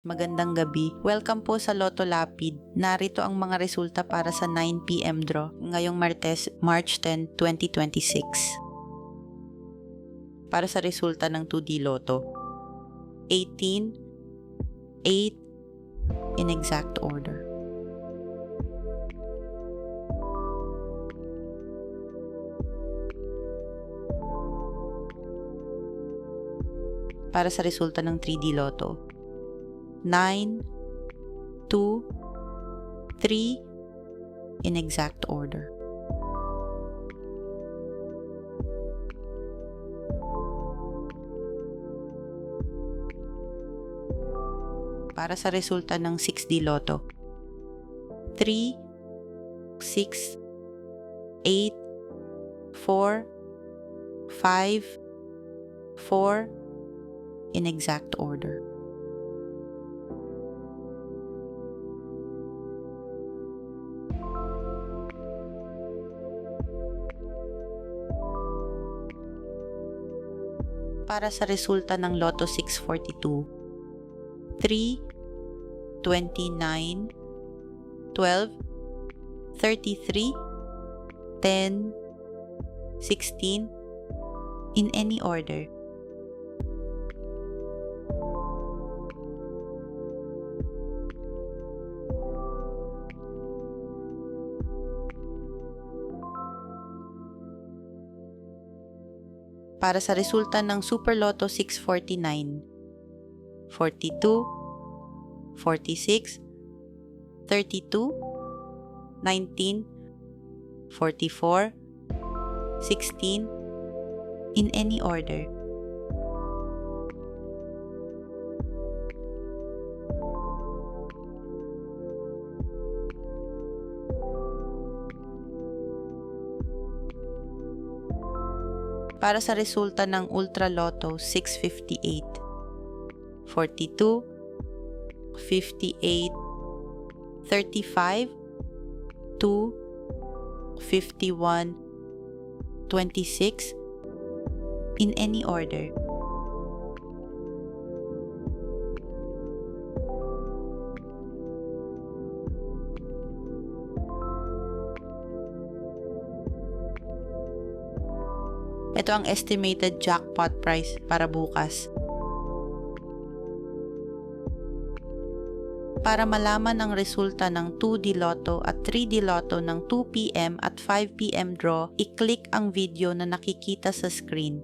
Magandang gabi. Welcome po sa Lotto Lapid. Narito ang mga resulta para sa 9 PM draw ngayong Martes, March 10, 2026. Para sa resulta ng 2D Lotto, 18, 8, in exact order. Para sa resulta ng 3D Lotto, 9, 2, 3, in exact order. Para sa resulta ng 6D Lotto, 3, 6, 8, 4, 5, 4, in exact order. Para sa resulta ng Lotto 642, 3, 29, 12, 33, 10, 16, in any order. Para sa resulta ng Super Lotto 649, 42, 46, 32, 19, 44, 16, in any order. Para sa resulta ng Ultra Lotto 658, 42, 58, 35, 2, 51, 26, in any order. Ito ang estimated jackpot price para bukas. Para malaman ang resulta ng 2D Lotto at 3D Lotto ng 2 PM at 5 PM draw, i-click ang video na nakikita sa screen.